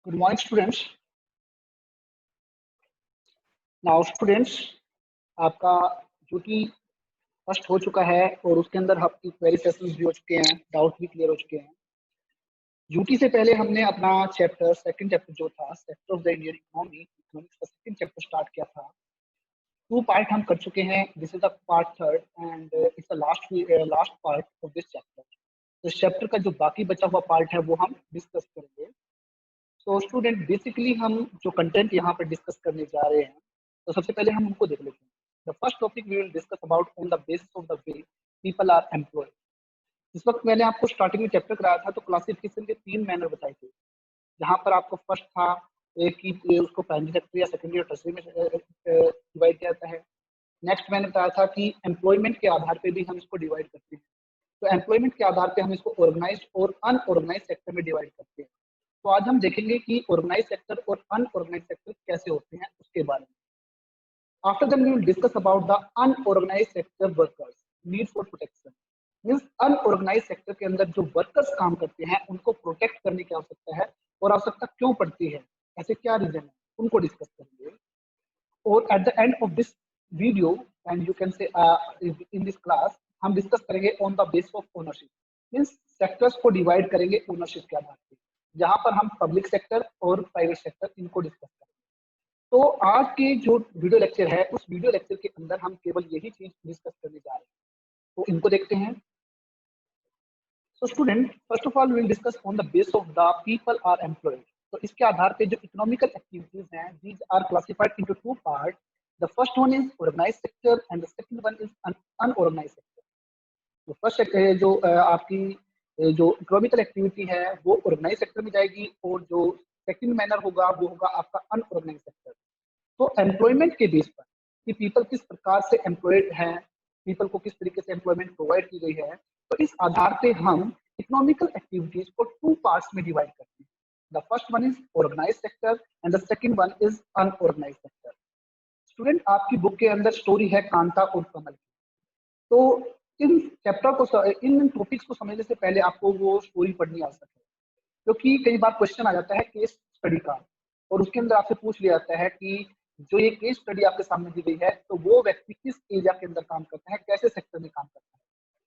Good morning, students. Now, students, आपका duty first हो चुका है और उसके अंदर आपकी क्वेरी सेशंस भी हो चुके हैं, डाउट भी क्लियर हो चुके हैं। ड्यूटी से पहले हमने अपना सेकंड चैप्टर जो था sector of the Indian economics का सेकंड चैप्टर स्टार्ट किया था। 2 पार्ट हम कर चुके हैं। This is the part third and it's the last part of this chapter. इस चैप्टर का जो बाकी बचा हुआ पार्ट है वो हम डिस्कस करेंगे। तो स्टूडेंट बेसिकली हम जो कंटेंट यहाँ पर डिस्कस करने जा रहे हैं, तो सबसे पहले हम उनको देख लेते हैं। The first topic we will discuss about on the basis of the way people are employed. इस वक्त मैंने आपको स्टार्टिंग में चैप्टर कराया था तो क्लासिफिकेशन के 3 मैनर बताए थे, जहाँ पर आपको फर्स्ट था कि उसको प्राइमरी सेक्टर या सेकेंडरी और टर्सरी में डिवाइड किया जाता है। नेक्स्ट मैंने बताया था कि एम्प्लॉयमेंट के आधार पे भी हम इसको डिवाइड करते हैं। तो एम्प्लॉयमेंट के आधार पे हम इसको ऑर्गेनाइज्ड और अनऑर्गेनाइज्ड सेक्टर में डिवाइड करते हैं। तो आज हम देखेंगे कि ऑर्गेनाइज सेक्टर और अनऑर्गेनाइज सेक्टर कैसे होते हैं उसके बारे में। After that we will discuss about the unorganise sector workers need for protection. Means unorganise sector के अंदर जो वर्कर्स काम करते हैं उनको प्रोटेक्ट करने की आवश्यकता है और आवश्यकता क्यों पड़ती है, ऐसे क्या रीजन है, उनको डिस्कस करेंगे। और at the end of this video and you can से इन दिस क्लास हम डिस्कस करेंगे on the base of ownership. Means sectors को डिवाइड करेंगे ओनरशिप के आधार पर, जहां पर हम पब्लिक सेक्टर और प्राइवेट सेक्टर इनको डिस्कस करेंगे। तो आज के जो वीडियो लेक्चर है उस वीडियो लेक्चर के अंदर हम केवल यही चीज डिस्कस करने जा रहे हैं। तो इनको देखते हैं। So student, first of all we will discuss on the base of the people are employed. तो इसके आधार पे जो इकोनॉमिकल एक्टिविटीज हैं these are classified into 2 part. The first one is organised sector and the second one is unorganised sector. तो first जो आपकी जो इकोनॉमिकल एक्टिविटी है वो ऑर्गेनाइज सेक्टर में जाएगी और जो सेकंड मैनर होगा वो होगा आपका अनऑर्गेनाइज सेक्टर। तो एम्प्लॉयमेंट के बेस पर कि पीपल किस प्रकार से एम्प्लॉयड हैं, पीपल को किस तरीके से एम्प्लॉयमेंट प्रोवाइड की गई है, तो इस आधार पे हम इकोनॉमिकल एक्टिविटीज को 2 पार्ट्स में डिवाइड करते हैं। The first one is organise sector and the second one is unorganise sector. Student, आपकी बुक के अंदर स्टोरी है कांता और कमल की। तो इन चैप्टर को इन टॉपिक्स को समझने से पहले आपको वो स्टोरी पढ़नी आवश्यक है, क्योंकि कई बार क्वेश्चन आ जाता है केस स्टडी का और उसके अंदर आपसे पूछ लिया जाता है कि जो ये केस स्टडी आपके सामने दी गई है तो वो व्यक्ति किस एरिया के अंदर काम करता है, कैसे सेक्टर में काम करता है।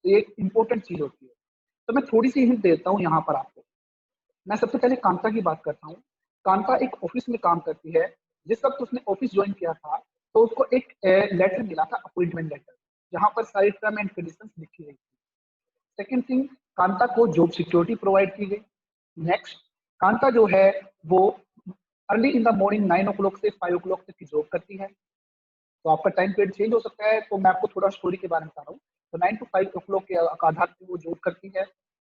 तो ये एक इंपॉर्टेंट चीज होती है। तो मैं थोड़ी सी हिंट देता हूँ यहाँ पर आपको। मैं सबसे पहले कांता की बात करता हूँ। कांता एक ऑफिस में काम करती है। जिस वक्त उसने ऑफिस ज्वाइन किया था तो उसको एक लेटर मिला था, अपॉइंटमेंट लेटर, जहाँ पर सारी टर्म एंड कंडीशंस लिखी गई थी। सेकंड थिंग, कांता को जॉब सिक्योरिटी प्रोवाइड की गई। नेक्स्ट, कांता जो है वो early in the morning 9 o'clock से 5 o'clock तक की जॉब करती है। तो आपका टाइम पीरियड चेंज हो सकता है, तो मैं आपको थोड़ा स्टोरी के बारे में बता रहा हूँ। तो 9 to 5 o'clock के आधार पर वो जॉब करती है।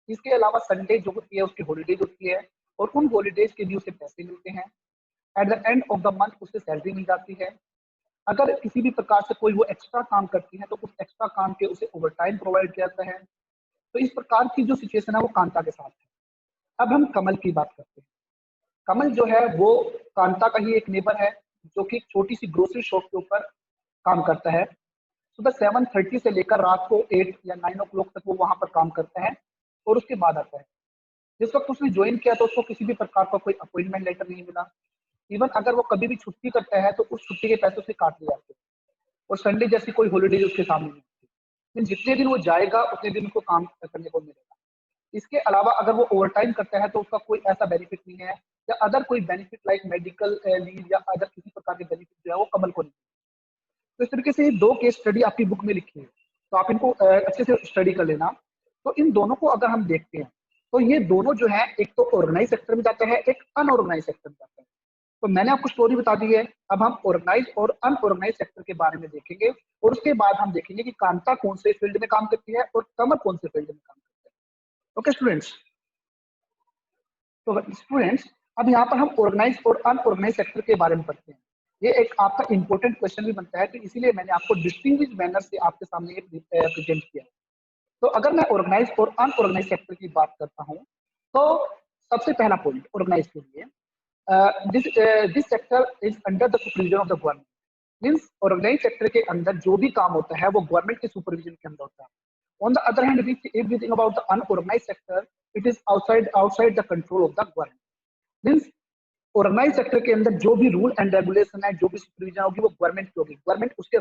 इसके अलावा संडे जो होती है उसकी हॉलीडेज होती है और उन हॉलीडेज के भी उसे पैसे मिलते हैं। At the end of the month उसे सैलरी मिल जाती है। अगर किसी भी प्रकार से कोई वो एक्स्ट्रा काम करती है तो उस एक्स्ट्रा काम के उसे ओवर टाइम प्रोवाइड किया जाता है। तो इस प्रकार की जो सिचुएशन है वो कांता के साथ है। अब हम कमल की बात करते हैं। कमल जो है वो कांता का ही एक नेबर है, जो कि एक छोटी सी ग्रोसरी शॉप के ऊपर काम करता है। सुबह 7:30 से लेकर रात को 8 या 9 o'clock तक वो वहां पर काम करता है और उसके बाद आता है। जिस वक्त उसने ज्वाइन किया तो उसको किसी भी प्रकार का कोई अपॉइंटमेंट लेटर नहीं मिला। इवन अगर वो कभी भी छुट्टी करता है तो उस छुट्टी के पैसे उसे काट लिए जाते हैं और संडे जैसी कोई हॉलीडे उसके सामने नहीं होती। लेकिन जितने दिन वो जाएगा उतने दिन उसको काम करने को मिलेगा। इसके अलावा अगर वो ओवर टाइम करता है तो उसका कोई ऐसा बेनिफिट नहीं है, या अदर कोई बेनिफिट लाइक मेडिकल लीव या अदर किसी प्रकार के बेनिफिट जो है वो कमल को नहीं। तो इस तरीके से 2 केस स्टडी आपकी बुक में लिखी है, तो आप इनको अच्छे से स्टडी कर लेना। तो इन दोनों को अगर हम देखते हैं तो ये दोनों जो है एक तो ऑर्गेनाइज सेक्टर में जाता है, एक अनऑर्गेनाइज सेक्टर में जाता है। तो मैंने आपको स्टोरी बता दी है। अब हम ऑर्गेनाइज और अनऑर्गेनाइज सेक्टर के बारे में देखेंगे और उसके बाद हम देखेंगे कि कांता कौन से फील्ड में काम करती है और कमल कौन से फील्ड में काम करती है। ओके स्टूडेंट्स, तो स्टूडेंट्स अब यहाँ पर हम ऑर्गेनाइज और अनऑर्गेनाइज सेक्टर के बारे में पढ़ते हैं। ये एक आपका इंपॉर्टेंट क्वेश्चन भी बनता है, तो इसीलिए मैंने आपको डिस्टिंग्विश मैनर से आपके सामने प्रेजेंट किया। तो अगर मैं ऑर्गेनाइज और अनऑर्गेनाइज सेक्टर की बात करता हूँ तो सबसे पहला पॉइंट ऑर्गेनाइज के लिए, this sector is under the supervision of the government. Means organise sector के अंदर जो भी काम होता है वो गवर्नमेंट के सुपरविजन के अंदर होता है। On the other hand, if we think about the unorganized sector, it is outside the control of the government. Means organise sector के अंदर जो भी रूल एंड रेगुलेशन है, जो भी सुपरविजन होगी, वो गवर्नमेंट की होगी। गवर्नमेंट उसके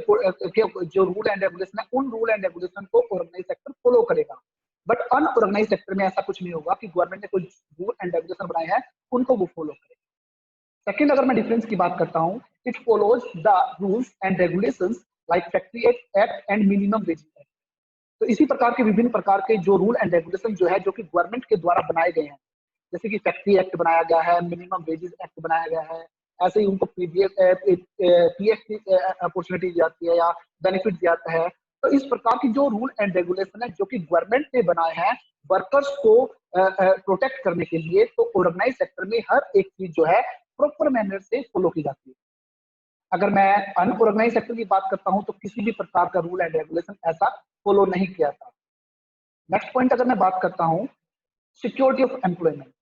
जो रूल एंड रेगुलेशन है, उन रूल एंड रेगुलेशन को ऑर्गेनाइज सेक्टर फॉलो करेगा। बट अनऑर्गेनाइज सेक्टर में ऐसा कुछ नहीं होगा कि गवर्नमेंट ने कोई रूल एंड रेगुलेशन बनाए हैं, उनको वो फॉलो करे। सेकंड, अगर मैं डिफरेंस की बात करता हूँ, it follows the rules and regulations like factory act and minimum wage act. तो इसी प्रकार के विभिन्न प्रकार के जो रूल एंड रेगुलेशन जो है, जो कि गवर्नमेंट के द्वारा बनाए गए हैं, जैसे कि फैक्ट्री एक्ट बनाया गया है, मिनिमम वेजेस एक्ट बनाया गया है, ऐसे ही उनको पीएफ की अपॉर्चुनिटी दी जाती है या बेनिफिट दिया जाता है। तो इस प्रकार की जो रूल एंड रेगुलेशन है जो कि गवर्नमेंट ने बनाए हैं वर्कर्स को प्रोटेक्ट करने के लिए, तो ऑर्गेनाइज सेक्टर में हर एक चीज जो है प्रॉपर मैनर से फॉलो की जाती है। अगर मैं अनऑर्गेनाइज सेक्टर की बात करता हूं, तो किसी भी प्रकार का रूल एंड रेगुलेशन ऐसा फॉलो नहीं किया था। नेक्स्ट पॉइंट अगर मैं बात करता हूं, सिक्योरिटी ऑफ एम्प्लॉयमेंट।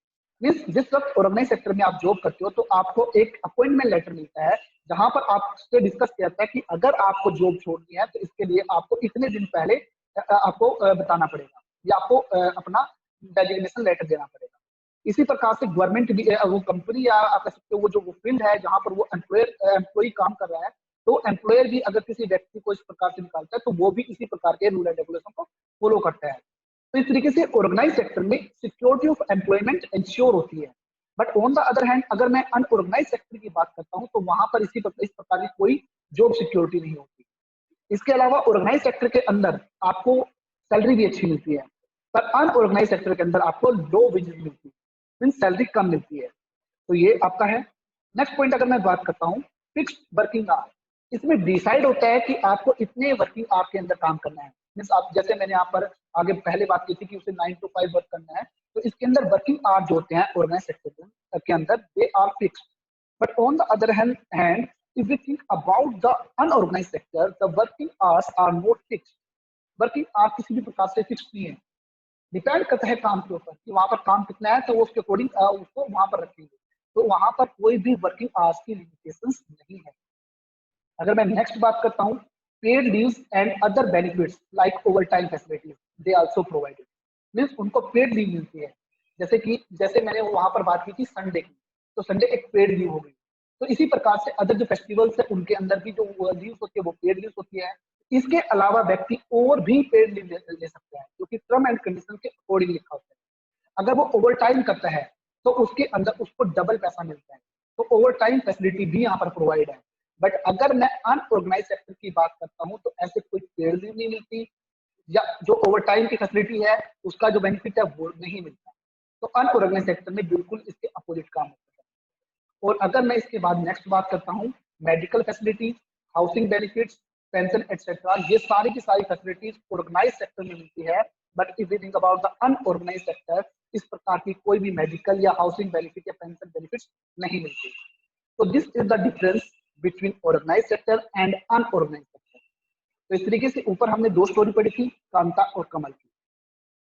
मीन्स जिस वक्त ऑर्गेनाइज सेक्टर में आप जॉब करते हो, तो आपको एक अपॉइंटमेंट लेटर मिलता है, जहां पर आपसे डिस्कस किया जाता है कि अगर आपको जॉब छोड़नी है, तो इसके लिए आपको इतने दिन पहले आपको बताना पड़ेगा, या आपको अपना डेजिग्नेशन लेटर देना पड़ेगा। इसी प्रकार से गवर्नमेंट भी वो कंपनी या आप कह सकते हो वो जो वो फील्ड है जहां पर वो एम्प्लॉय काम कर रहा है, तो एम्प्लॉयर भी अगर किसी व्यक्ति को इस प्रकार से निकालता है, तो वो भी इसी प्रकार के रूल एंड रेगुलेशन को फॉलो करता है। तो इस तरीके से ऑर्गेनाइज सेक्टर में सिक्योरिटी ऑफ एम्प्लॉयमेंट इंश्योर होती है। But on the other hand, अगर मैं अनऑर्गेनाइज सेक्टर की बात करता हूं, तो वहां पर इस प्रकार की कोई जॉब सिक्योरिटी नहीं होती। इसके अलावा ऑर्गेनाइज सेक्टर के अंदर आपको सैलरी भी अच्छी मिलती है, पर अनऑर्गेनाइज सेक्टर के अंदर आपको लो वेजेस मिलती है, मीन सैलरी कम मिलती है। तो ये आपका है। नेक्स्ट पॉइंट अगर मैं बात करता हूँ, फिक्स्ड वर्किंग आवर। इसमें डिसाइड होता है कि आपको इतने वर्किंग आवर के अंदर काम करना है। मीन्स आप, जैसे मैंने यहाँ पर आगे पहले बात की थी कि उसे 9 to 5 वर्क करना है, तो इसके अंदर वर्किंग आवर जो होते हैं ऑर्गेनाइज सेक्टर के अंदर, they are fixed. But on the other hand, if we think about the unorganized sector, the working hours are not fixed. Working hour किसी भी प्रकार से फिक्स नहीं है, डिपेंड करता है काम के ऊपर कि वहां पर काम कितना है, तो वो उसके अकॉर्डिंग उसको वहां पर रखेंगे। तो वहां पर कोई भी वर्किंग आवर्स की लिमिटेशंस नहीं है। अगर मैं नेक्स्ट बात करता हूँ, paid leaves and other benefits like over time facilities, they also provided. Means उनको पेड लीव मिलती है, जैसे मैंने वहां पर बात की थी संडे की, तो संडे एक पेड लीव हो गई। तो इसी प्रकार से अदर जो फेस्टिवल्स है उनके अंदर भी जो लीव होती है वो पेड लीव होती है। इसके अलावा व्यक्ति और भी पेड लीव ले सकता है, जो कि टर्म एंड कंडीशन के अकॉर्डिंग लिखा होता है। अगर वो ओवर टाइम करता है, तो उसके अंदर उसको डबल पैसा मिलता है। तो ओवर टाइम फैसिलिटी भी यहाँ पर प्रोवाइड है। बट अगर मैं अनऑर्गेनाइज सेक्टर की बात करता हूँ, तो ऐसे कोई पेड लीव नहीं मिलती, या जो ओवर टाइम की फैसिलिटी है उसका जो बेनिफिट है वो नहीं मिलता। तो अनऑर्गेनाइज सेक्टर में बिल्कुल इसके अपोजिट काम होता है। और अगर मैं इसके बाद नेक्स्ट बात करता हूँ, medical facilities, housing benefits, pension etcetera, ये सारी की सारी फैसिलिटीज ऑर्गेनाइज सेक्टर में मिलती है। But if we think about the unorganise sector, इस प्रकार की कोई भी मेडिकल या हाउसिंग बेनिफिट या पेंशन बेनिफिट्स नहीं मिलती। तो this is the difference between organise sector and unorganise sector. तो इस तरीके से ऊपर हमने दो स्टोरी पढ़ी थी, कांता और कमल की।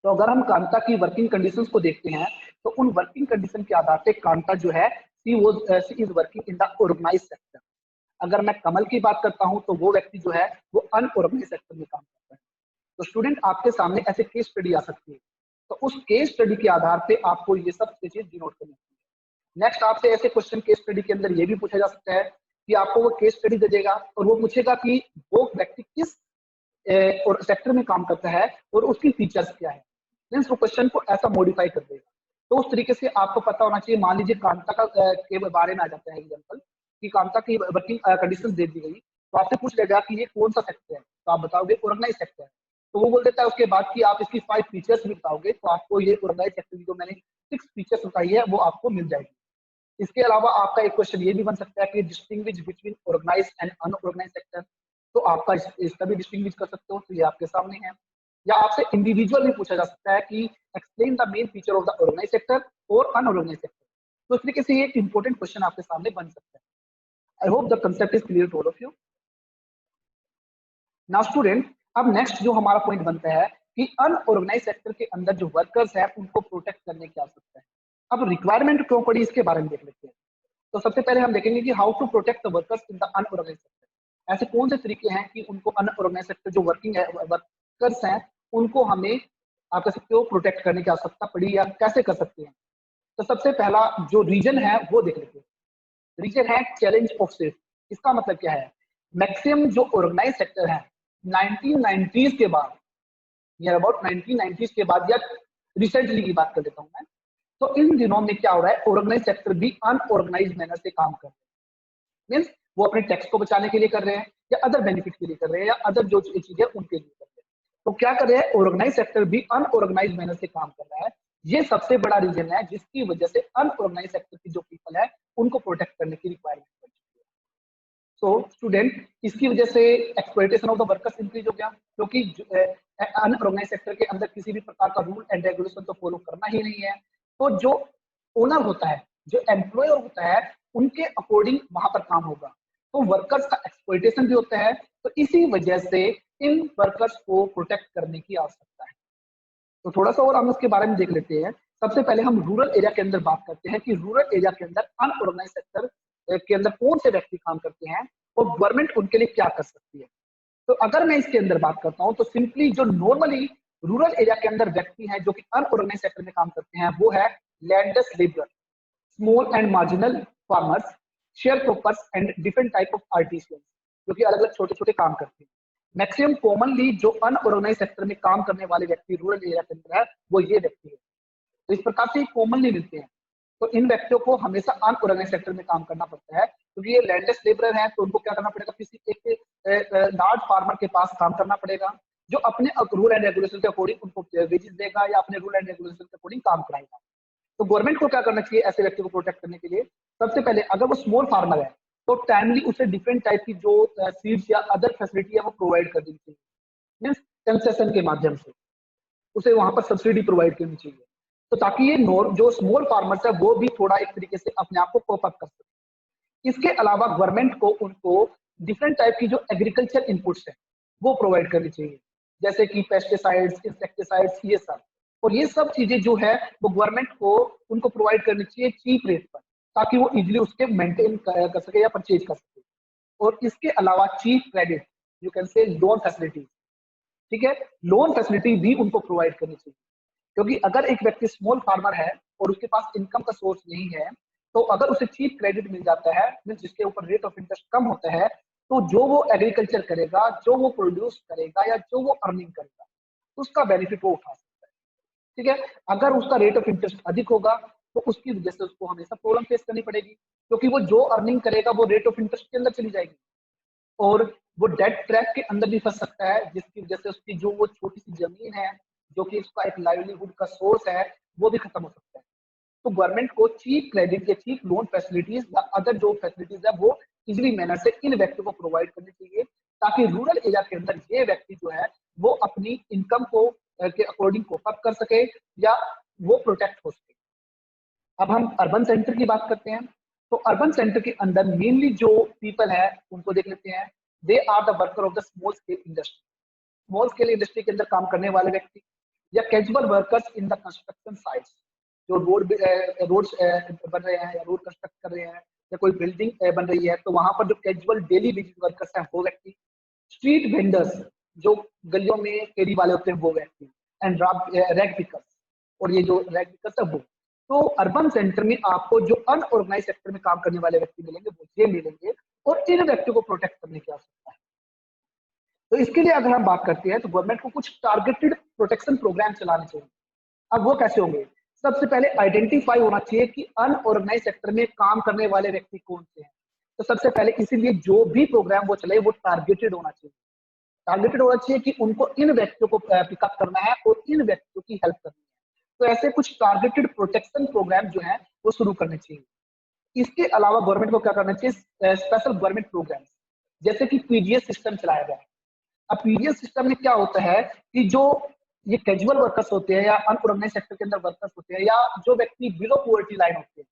तो अगर हम कांता की वर्किंग कंडीशंस को देखते हैं, तो उन वर्किंग कंडीशन के आधार पे कांता जो है she is working in the organise sector. अगर मैं कमल की बात करता हूं, तो वो व्यक्ति जो है वो अनऑर्गेनाइज सेक्टर में काम करता है। तो स्टूडेंट, आपके सामने ऐसे केस स्टडी आ सकती है, तो उस केस स्टडी के आधार पे आपको ये सब चीजें डिनोट करनी है। नेक्स्ट, आपसे ऐसे क्वेश्चन केस स्टडी के अंदर ये भी पूछा जा सकता है कि आपको वो केस स्टडी दे देगा और वो पूछेगा कि वो व्यक्ति किस और सेक्टर में काम करता है और उसकी फीचर्स क्या है। मीन्स वो क्वेश्चन को ऐसा मॉडिफाई कर देगा। तो उस तरीके से आपको पता होना चाहिए। मान लीजिए कांता का के बारे में आ जाता है एग्जाम्पल, कि कांता की वर्किंग कंडीशन दे दी गई, तो आपसे पूछ लेगा कि ये कौन सा सेक्टर है, तो आप बताओगे ऑर्गेनाइज सेक्टर है। तो वो बोल देता है उसके बाद कि आप इसकी 5 फीचर्स भी बताओगे, तो आपको ये ऑर्गेनाइज सेक्टर की जो मैंने 6 फीचर्स बताई है वो आपको मिल जाएगी। इसके अलावा आपका एक क्वेश्चन ये भी बन सकता है कि distinguish between organise and unorganise sector, तो आपका इसका भी डिस्टिंग्विश कर सकते हो, तो ये आपके सामने है। या आपसे इंडिविजुअल भी पूछा जा सकता है कि explain the main feature of the organise sector और अनऑर्गेनाइज सेक्टर। तो इस तरीके से ये एक इंपॉर्टेंट क्वेश्चन आपके सामने बन सकता है। I hope the concept is clear to all of you. Now student, अब नेक्स्ट जो हमारा पॉइंट बनता है कि अनऑर्गेनाइज सेक्टर के अंदर जो वर्कर्स है उनको प्रोटेक्ट करने की आवश्यकता है। अब रिक्वायरमेंट क्यों पड़ी, इसके बारे में देख लेते हैं। तो सबसे पहले हम देखेंगे कि how to protect the workers in the unorganise sector. ऐसे कौन से तरीके हैं कि उनको अनऑर्गेनाइज सेक्टर जो वर्किंग है वर्कर्स हैं उनको हमें, आप कह सकते हो, प्रोटेक्ट करने की आवश्यकता पड़ी, या कैसे कर सकते हैं। तो सबसे पहला जो रीजन है वो देख लेते हैं। रीजन है चैलेंज ऑफ सेफ्टी। इसका मतलब क्या है, मैक्सिमम जो ऑर्गेनाइज सेक्टर है 1990s के बाद या अबाउट 1990s के बाद या रिसेंटली की बात कर लेता हूं मैं, तो इन दिनों में क्या हो रहा है, ऑर्गेनाइज सेक्टर भी अनऑर्गेनाइज मैनर से काम कर रहे हैं। मीन्स वो अपने टैक्स को बचाने के लिए कर रहे हैं या अदर बेनिफिट के लिए कर रहे हैं या अदर जो चीजें उनके लिए कर रहे हैं। तो क्या कर रहे हैं, ऑर्गेनाइज सेक्टर भी अनऑर्गेनाइज मैनर से काम कर रहा है। ये सबसे बड़ा रीजन है जिसकी वजह से अनऑर्गेनाइज सेक्टर की जो पीपल है उनको प्रोटेक्ट करने की रिक्वायरमेंट बन चुकी है। तो स्टूडेंट, इसकी वजह से exploitation of the workers increase हो गया, क्योंकि अनऑर्गेनाइज सेक्टर के अंदर किसी भी प्रकार का रूल एंड रेगुलेशन तो फॉलो करना ही नहीं है। तो जो ओनर होता है, जो एम्प्लॉयर होता है, उनके अकॉर्डिंग वहां पर काम होगा, तो वर्कर्स का एक्सप्लॉयटेशन भी होता है। तो इसी वजह से इन वर्कर्स को प्रोटेक्ट करने की आवश्यकता है। तो थोड़ा सा और हम उसके बारे में देख लेते हैं। सबसे पहले हम रूरल एरिया के अंदर बात करते हैं कि रूरल एरिया के अंदर अनऑर्गेनाइज सेक्टर के अंदर कौन से व्यक्ति काम करते हैं और गवर्नमेंट उनके लिए क्या कर सकती है। तो अगर मैं इसके अंदर बात करता हूं तो सिंपली जो नॉर्मली रूरल एरिया के अंदर व्यक्ति हैं जो कि अनऑर्गेनाइज सेक्टर में काम करते हैं वो है landless labour, small and marginal farmers, share croppers and different type of artisans, जो कि अलग अलग छोटे छोटे काम करते हैं। मैक्सिमम कॉमनली जो अनऑर्गेनाइज सेक्टर में काम करने वाले व्यक्ति रूरल एरिया के अंदर है वो ये व्यक्ति है। तो इस प्रकार से कॉमनली मिलते हैं। तो इन व्यक्तियों को हमेशा अनऑर्गेनाइज सेक्टर में काम करना पड़ता है, क्योंकि ये लैंडलेस लेबर हैं, तो उनको क्या करना पड़ेगा, किसी एक लार्ज फार्मर के पास काम करना पड़ेगा जो अपने रूल एंड रेगुलेशन के अकॉर्डिंग उनको वेजेस देगा या अपने रूल एंड रेगुलेशन के अकॉर्डिंग काम कराएगा। तो गवर्नमेंट को क्या करना चाहिए ऐसे व्यक्ति को प्रोटेक्ट करने के लिए, सबसे पहले अगर वो स्मॉल फार्मर है तो टाइमली उसे डिफरेंट टाइप की जो सीड्स या अदर फैसिलिटी है वो प्रोवाइड कर देनी चाहिए। मीन्स कंसेशन के माध्यम से उसे वहां पर सब्सिडी प्रोवाइड करनी चाहिए, तो ताकि ये जो स्मॉल फार्मर्स है वो भी थोड़ा एक तरीके से अपने आप को कोप अप कर सके। इसके अलावा गवर्नमेंट को उनको डिफरेंट टाइप की जो एग्रीकल्चर इनपुट्स है वो प्रोवाइड करनी चाहिए, जैसे कि पेस्टिसाइड्स, इंसेक्टिसाइड्स, ये सब। और ये सब चीजें जो है वो गवर्नमेंट को उनको प्रोवाइड करनी चाहिए चीप रेट पर, ताकि वो इजिली उसके मेंटेन कर सके या परचेज कर सके। और इसके अलावा cheap credit, you can say loan facility, ठीक है, लोन फैसिलिटी भी उनको प्रोवाइड करनी चाहिए। क्योंकि अगर एक व्यक्ति स्मॉल फार्मर है और उसके पास इनकम का सोर्स नहीं है, तो अगर उसे चीप क्रेडिट मिल जाता है, मीन्स जिसके ऊपर रेट ऑफ इंटरेस्ट कम होता है, तो जो वो एग्रीकल्चर करेगा, जो वो प्रोड्यूस करेगा या जो वो अर्निंग करेगा, उसका बेनिफिट वो उठा सकता है। ठीक है, अगर उसका रेट ऑफ इंटरेस्ट अधिक होगा तो उसकी वजह से उसको हमेशा प्रॉब्लम फेस करनी पड़ेगी, क्योंकि वो जो अर्निंग करेगा वो रेट ऑफ इंटरेस्ट के अंदर चली जाएगी और वो डेट ट्रैप के अंदर भी फंस सकता है, जिसकी वजह से उसकी जो वो छोटी सी जमीन है जो कि उसका एक लाइवलीहुड का सोर्स है वो भी खत्म हो सकता है। तो गवर्नमेंट को चीप क्रेडिट या चीप लोन फैसिलिटीज या अदर जो फैसिलिटीज है वो इजिली मैनर से इन व्यक्तियों को प्रोवाइड करनी चाहिए, ताकि रूरल एरिया के अंदर ये व्यक्ति जो है वो अपनी इनकम को के अकॉर्डिंग कोप अप कर सके या वो प्रोटेक्ट हो सके। अब हम अर्बन सेंटर की बात करते हैं। तो अर्बन सेंटर के अंदर मेनली जो पीपल है उनको देख लेते हैं। They are the worker of the small scale industry. Small scale industry के अंदर काम करने वाले व्यक्ति या casual workers in the construction sites, जो रोड्स बन रहे हैं या रोड कंस्ट्रक्ट कर रहे हैं या कोई बिल्डिंग बन रही है, तो वहां पर जो कैजुअल डेली बेसिस वर्कर्स हैं वो व्यक्ति। स्ट्रीट वेंडर्स, जो गलियों में फेरी वाले होते हैं वो व्यक्ति। एंड रैग पिकर्स, और ये जो रैग पिकर्स है वो। तो अर्बन सेंटर में आपको जो अनऑर्गेनाइज सेक्टर में काम करने वाले व्यक्ति मिलेंगे वो ये मिलेंगे, और इन व्यक्तियों को प्रोटेक्ट करने की आवश्यकता है। तो इसके लिए अगर हम बात करते हैं तो गवर्नमेंट को कुछ टारगेटेड प्रोटेक्शन प्रोग्राम चलाने चाहिए। अब वो कैसे होंगे, सबसे पहले आइडेंटिफाई होना चाहिए कि अनऑर्गेनाइज सेक्टर में काम करने वाले व्यक्ति कौन से हैं। तो सबसे पहले इसीलिए जो भी प्रोग्राम वो चले वो टारगेटेड होना चाहिए। टारगेटेड होना चाहिए कि उनको इन व्यक्तियों को पिकअप करना है और इन व्यक्तियों की हेल्प करनी है। तो ऐसे कुछ टारगेटेड प्रोटेक्शन प्रोग्राम जो है वो शुरू करने चाहिए। इसके अलावा गवर्नमेंट को क्या करना चाहिए, स्पेशल गवर्नमेंट प्रोग्राम, जैसे कि पीडीएस सिस्टम चलाया गया है। अब पीडीएस सिस्टम में क्या होता है कि जो ये कैजुअल वर्कर्स होते हैं या अनऑर्गेनाइज सेक्टर के अंदर वर्कर्स होते हैं या जो व्यक्ति बिलो पॉवर्टी लाइन होते हैं,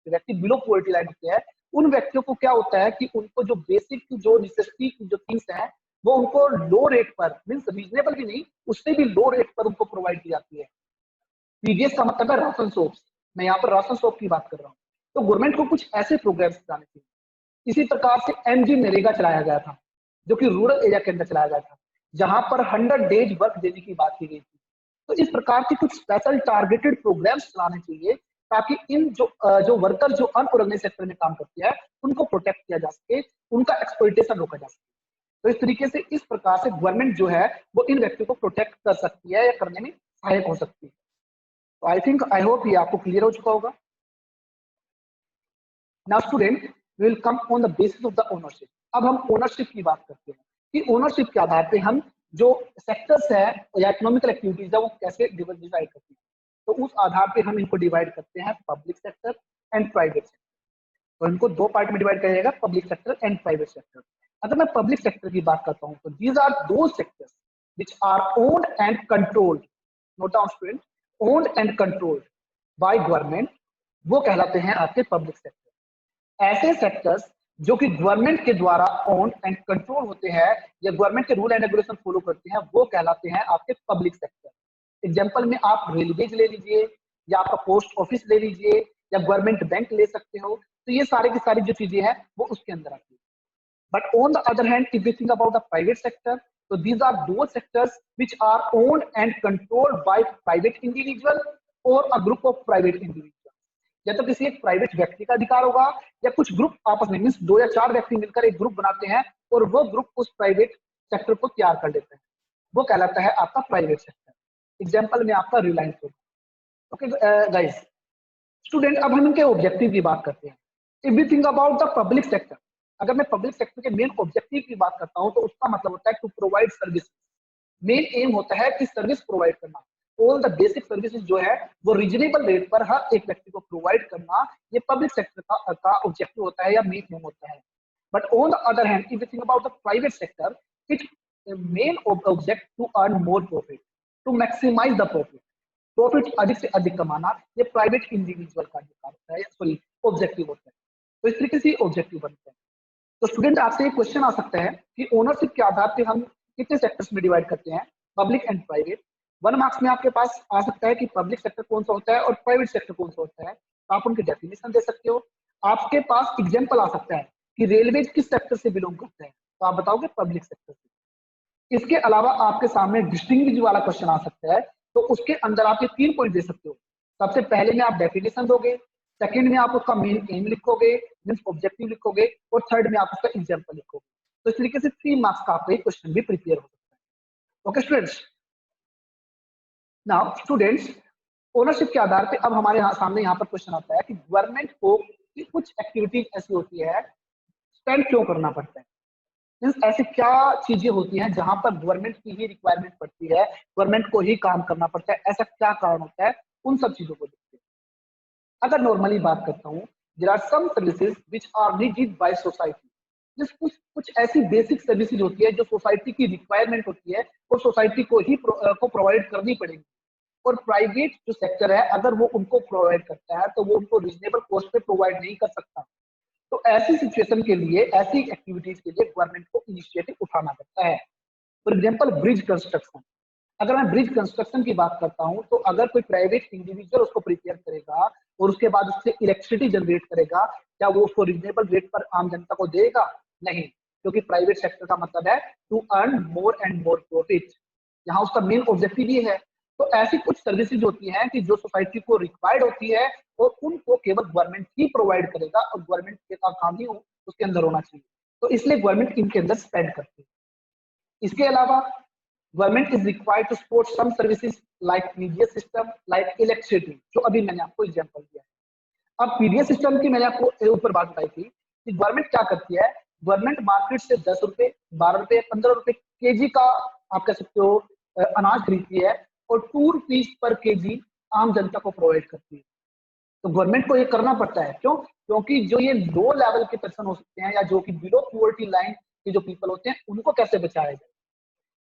जो व्यक्ति बिलो पॉवर्टी लाइन होते हैं, उन व्यक्तियों को क्या होता है कि उनको जो बेसिक जो नेसेसिटी की जो थिंग्स हैं वो उनको लो रेट पर, मीन्स रीजनेबल भी नहीं, उससे भी लो रेट पर उनको प्रोवाइड की जाती है। पीडीएस का मतलब है राशन शॉप्स, मैं यहाँ पर राशन शॉप की बात कर रहा हूँ। तो गवर्नमेंट को कुछ ऐसे प्रोग्राम्स चलाने चाहिए। इसी प्रकार से एमजी नरेगा चलाया गया था, जो कि रूरल एरिया के अंदर चलाया गया था, जहां पर 100 डेज वर्क देने की बात की गई थी। तो इस प्रकार के कुछ स्पेशल टारगेटेड प्रोग्राम्स चलाने चाहिए ताकि इन जो वर्कर जो अनऑर्गेनाइज सेक्टर में काम करते हैं उनको प्रोटेक्ट किया जा सके, उनका एक्सप्लॉइटेशन रोका जा सके। तो इस तरीके से इस प्रकार से गवर्नमेंट जो है वो इन व्यक्तियों को प्रोटेक्ट कर सकती है या करने में सहायक हो सकती है। तो आई होप ये आपको क्लियर हो चुका होगा। Now student will come on the basis of the ownership. अब हम ओनरशिप की बात करते हैं कि ओनरशिप के आधार पे हम जो सेक्टर्स है या इकोनॉमिकल एक्टिविटीज है वो कैसे डिवाइड करते हैं। तो उस आधार पे हम इनको डिवाइड करते हैं public sector and private sector. तो इनको दो पार्ट में डिवाइड किया जाएगा, public sector and private sector. अगर मैं पब्लिक सेक्टर की बात करता हूँ तो these are those sectors which are owned and controlled, note down student, owned and controlled by government, वो कहलाते हैं आपके पब्लिक सेक्टर। ऐसे सेक्टर्स जो कि गवर्नमेंट के द्वारा ओन्ड एंड कंट्रोल होते हैं या गवर्नमेंट के रूल एंड रेगुलेशन फॉलो करते हैं वो कहलाते हैं आपके पब्लिक सेक्टर। एग्जाम्पल में आप रेलवेज ले लीजिए या आपका पोस्ट ऑफिस ले लीजिए या गवर्नमेंट बैंक ले सकते हो। तो ये सारे की सारी जो चीजें हैं वो उसके अंदर आती है। But on the other hand if we think about the private sector, तो दीज आर दो sectors which are owned and controlled by private individual और a group of private individual. या तो किसी एक प्राइवेट व्यक्ति का अधिकार होगा या कुछ ग्रुप आपस में, मीन्स 2 या 4 व्यक्ति मिलकर एक ग्रुप बनाते हैं और वो ग्रुप उस प्राइवेट सेक्टर को तैयार कर लेते हैं, वो कहलाता है आपका प्राइवेट सेक्टर। एग्जाम्पल में आपका रिलायंस होगा। ओके गाइस स्टूडेंट, अब हम इनके ऑब्जेक्टिव की बात करते हैं। If we think about the public sector, अगर मैं पब्लिक सेक्टर के मेन ऑब्जेक्टिव की बात करता हूं तो उसका मतलब होता है to provide service. Main aim होता है कि सर्विस प्रोवाइड करना। ऑल द बेसिक सर्विसेज जो है वो रीजनेबल रेट पर हर एक व्यक्ति को प्रोवाइड करना, ये पब्लिक सेक्टर का ऑब्जेक्टिव होता है या मेन एम होता है। But on the other hand if you think about the private sector, it main object to earn more profit, to maximise the profit. Profit अधिक से अधिक कमाना ये प्राइवेट इंडिविजुअल का अधिकार होता है, सॉरी ऑब्जेक्टिव होता है। तो इस तरीके से ऑब्जेक्टिव बनते हैं। तो स्टूडेंट आपसे एक क्वेश्चन आ सकता है कि ओनरशिप के आधार पे हम कितने सेक्टर्स में डिवाइड करते हैं, पब्लिक एंड प्राइवेट। 1 मार्क्स में आपके पास आ सकता है कि पब्लिक सेक्टर कौन सा होता है और प्राइवेट सेक्टर कौन सा होता है, तो आप उनकी डेफिनेशन दे सकते हो। आपके पास एग्जाम्पल आ सकता है कि रेलवे किस सेक्टर से बिलोंग करते हैं, तो आप बताओगे पब्लिक सेक्टर से। इसके अलावा आपके सामने डिस्टिंग्विश वाला क्वेश्चन आ सकता है, तो उसके अंदर आप ये 3 पॉइंट दे सकते हो। सबसे पहले में आप डेफिनेशन दोगे, सेकंड में आप उसका मेन एम लिखोगे, मींस ऑब्जेक्टिव लिखोगे, और थर्ड में आप उसका एग्जांपल लिखोगे। तो इस तरीके से 3 मार्क्स का आपका एक क्वेश्चन भी प्रिपेयर हो सकता है। Okay students, now students ownership के आधार पे अब हमारे सामने यहाँ पर क्वेश्चन आता है कि गवर्नमेंट को कुछ एक्टिविटीज ऐसी होती है स्पेंड क्यों करना पड़ता है। मीन्स ऐसी क्या चीजें होती हैं जहां पर गवर्नमेंट की ही रिक्वायरमेंट पड़ती है, गवर्नमेंट को ही काम करना पड़ता है, ऐसा क्या कारण होता है, उन सब चीजों को देखते हैं। अगर नॉर्मली बात करता हूँ, there are some services which are needed by society. कुछ ऐसी बेसिक सर्विसेज होती है जो सोसाइटी की रिक्वायरमेंट होती है और सोसाइटी को ही को प्रोवाइड करनी पड़ेगी। और प्राइवेट जो सेक्टर है अगर वो उनको प्रोवाइड करता है तो वो उनको रीजनेबल कॉस्ट पे प्रोवाइड नहीं कर सकता। तो ऐसी सिचुएशन के लिए, ऐसी एक्टिविटीज के लिए गवर्नमेंट को इनिशिएटिव उठाना पड़ता है। For example bridge construction. अगर मैं ब्रिज कंस्ट्रक्शन की बात करता हूं तो अगर कोई प्राइवेट इंडिविजुअल उसको प्रिपेयर करेगा और उसके बाद उससे इलेक्ट्रिसिटी जनरेट करेगा, क्या वो उसको रिजनेबल रेट पर आम जनता को देगा? नहीं, क्योंकि प्राइवेट सेक्टर का मतलब है to earn more and more profit. यहाँ उसका मेन ऑब्जेक्टिव ये है। तो ऐसी कुछ सर्विसेज होती हैं कि जो सोसाइटी को रिक्वायर्ड होती है और उनको केवल गवर्नमेंट ही प्रोवाइड करेगा और गवर्नमेंट के काम ही उसके अंदर होना चाहिए। तो इसलिए गवर्नमेंट इनके अंदर स्पेंड करती है। इसके अलावा government is required to support some services like PDS system, like electricity, जो अभी मैंने आपको एग्जांपल दिया है। अब पीडीएस सिस्टम की मैंने आपको ऊपर बात बताई थी कि गवर्नमेंट क्या करती है, गवर्नमेंट मार्केट से 10 रुपए, 12 रुपए, 15 रुपए केजी का आप कह सकते हो अनाज खरीदती है और 2 रुपीज पर केजी आम जनता को प्रोवाइड करती है। तो गवर्नमेंट को ये करना पड़ता है, क्यों? क्योंकि जो ये लो लेवल के पर्सन हो सकते हैं या जो कि बिलो पॉवर्टी लाइन के जो पीपल होते हैं उनको कैसे बचाया जाए।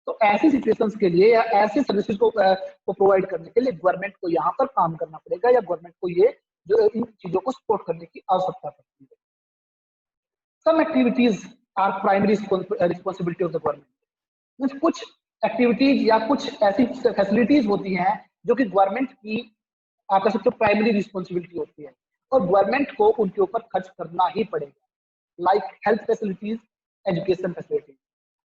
तो ऐसी सिचुएशंस के लिए या ऐसी सर्विसेज को प्रोवाइड करने के लिए गवर्नमेंट को यहाँ पर काम करना पड़ेगा या गवर्नमेंट को ये जो इन चीजों को सपोर्ट करने की आवश्यकता पड़ती है। Some activities are primary responsibility of the government. कुछ एक्टिविटीज या कुछ ऐसी फैसिलिटीज होती हैं जो कि गवर्नमेंट की आप कह सकते हो प्राइमरी रिस्पॉन्सिबिलिटी होती है और गवर्नमेंट को उनके ऊपर खर्च करना ही पड़ेगा। Like health facilities, education facilities.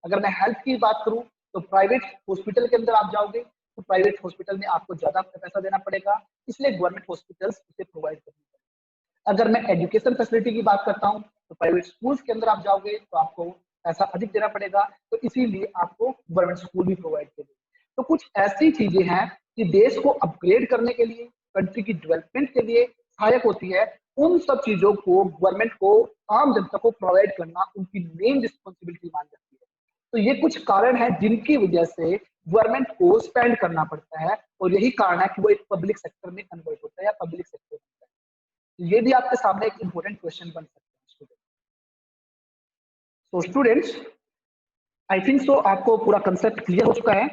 अगर मैं हेल्थ की बात करूं तो प्राइवेट हॉस्पिटल के अंदर आप जाओगे तो प्राइवेट हॉस्पिटल में आपको ज्यादा पैसा देना पड़ेगा। इसलिए गवर्नमेंट हॉस्पिटल्स उसे प्रोवाइड करते हैं। अगर मैं एजुकेशन फैसिलिटी की बात करता हूँ तो प्राइवेट स्कूल्स के अंदर आप जाओगे तो आपको पैसा अधिक देना पड़ेगा, तो इसीलिए आपको गवर्नमेंट स्कूल भी प्रोवाइड करेंगे। तो कुछ ऐसी चीजें हैं कि देश को अपग्रेड करने के लिए, कंट्री की डेवलपमेंट के लिए सहायक होती है। उन सब चीजों को गवर्नमेंट को, आम जनता को प्रोवाइड करना उनकी मेन रिस्पॉन्सिबिलिटी मानी जाती है। तो ये कुछ कारण है जिनकी वजह से गवर्नमेंट को स्पेंड करना पड़ता है, और यही कारण है कि वो एक पब्लिक सेक्टर में कन्वर्ट होता है या पब्लिक सेक्टर होता है। ये भी आपके सामने एक इंपॉर्टेंट क्वेश्चन बन सकता है स्टूडेंट। तो स्टूडेंट्स, आई थिंक सो आपको पूरा कंसेप्ट क्लियर हो चुका है।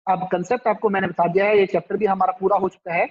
अब कंसेप्ट आपको मैंने बता दिया है, ये चैप्टर भी हमारा पूरा हो चुका है।